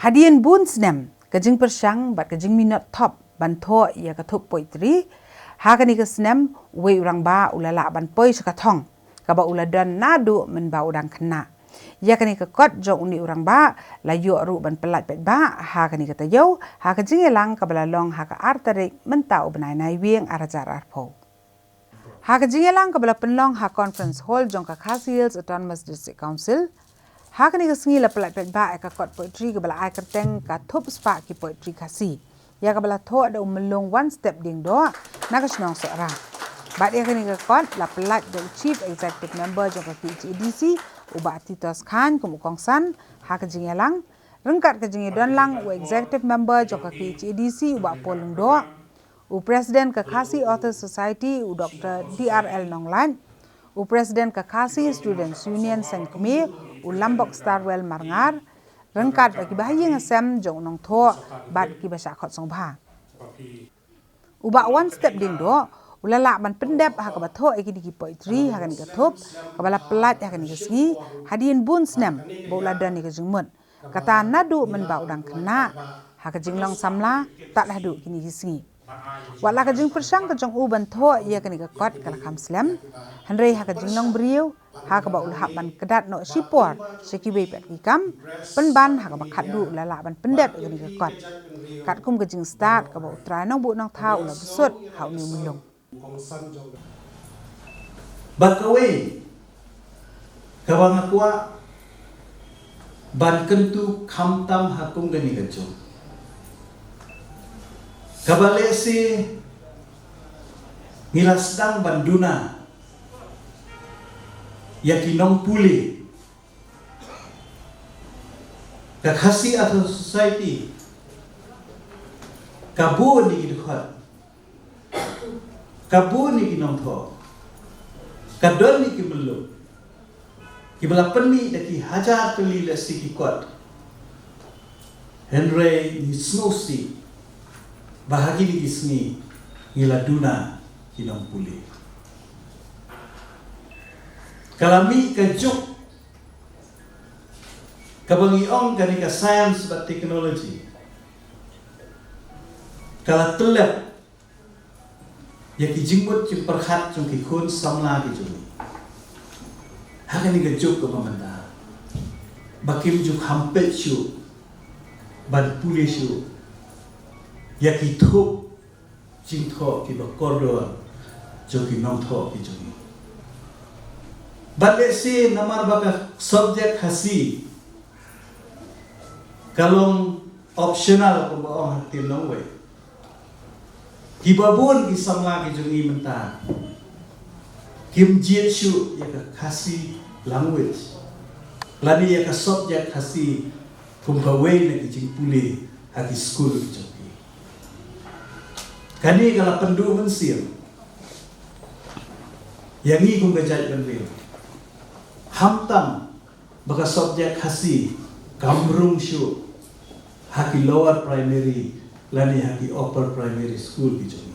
Hadian bun snem kajing persang bat kajing minot top banto ia katup poitri hakani ke snem we urang ba ulala ban poi sakatong kaba uladan nadu men ba udang kena ia kani ke kot jong uni urang ba la yu ru ban pelat pet ba hakani ke tayo hakajing elang kabala long haka artarik mentau benai nai wieng arajar arpo hakajing elang kabala penlong ha conference hall jong ka Khasi Hills Autonomous District Council hakani ke sengi la pelat pet ba ka kot poetry kabala ai kerteng ka thup spa ki poetry Khasi ya kabala tho ada melong one step ding do naga snong sora bat ya kani ka kot la pelat the chief executive member jong ka KCDC uba titos khan kum kongsan hakajing elang rengkat kajing don lang u executive member jong ka KCDC uba polung do u president ka Khasi Author Society u Dr. DRL Nonglan u president ka Khasi Students Union Sengkmi u Lambok Starwell Marngar rengkat bagi bahaya ngasem jong nong tho bat ki basa khot song bha uba one step ding do ulala ban pendep ha ka batho ekidi ki poetry ha kan ka thop kabala pelat ha kan ka sengi hadin bun snem bola dan ni ka jingmut kata nadu men ba udang kena ha ka jinglong samla tak dah du kini ki sengi wala ka jing persang ka jong u ban tho ia kan ka kot kala kham slam hanrei ha ka jinglong briu ha ka ba ul hab ban kedat no sipor sekibe pet ki kam penban ha ka ba khat du lala ban pendep kan ka kot kat kum ka jing start ka ba utrai nong bu nong tha ula besut ha ni mulung Bakaway kabang akwa ban kentu kamtam hakung gani gajo kabale si ngilasdang banduna yakinong puli ka Khasi Author Society kabu ni kidukhat kabu ni kinong tho kadon ni kibelo kibala penni daki hajar tuli lesi kikot Henry ni snowsi bahagi ni kisni ngila duna kinong puli kalami kajuk kabangi ong kani ka science ba technology kala telep ya ki jingmut ki perkhat jong ki khun samla ki jong hakani ga juk ko mamanda bakim juk hampet shu ban puli shu ya ki thup jing tho ki ba kordo jo ki nom tho ki jong bale se namar baka subject Khasi kalong optional ko ba ong hatin nong we Kibabun ki samla ki jungi menta kim jiet shu ya ka Khasi language lani ya ka subject Khasi from the way na ki jing puli ha ki school ki jungi kani kala pendu mensir yang ni kum gajat benril hamtam baka subject Khasi kamrung shu ha ki lower primary lani haki upper primary school ki joni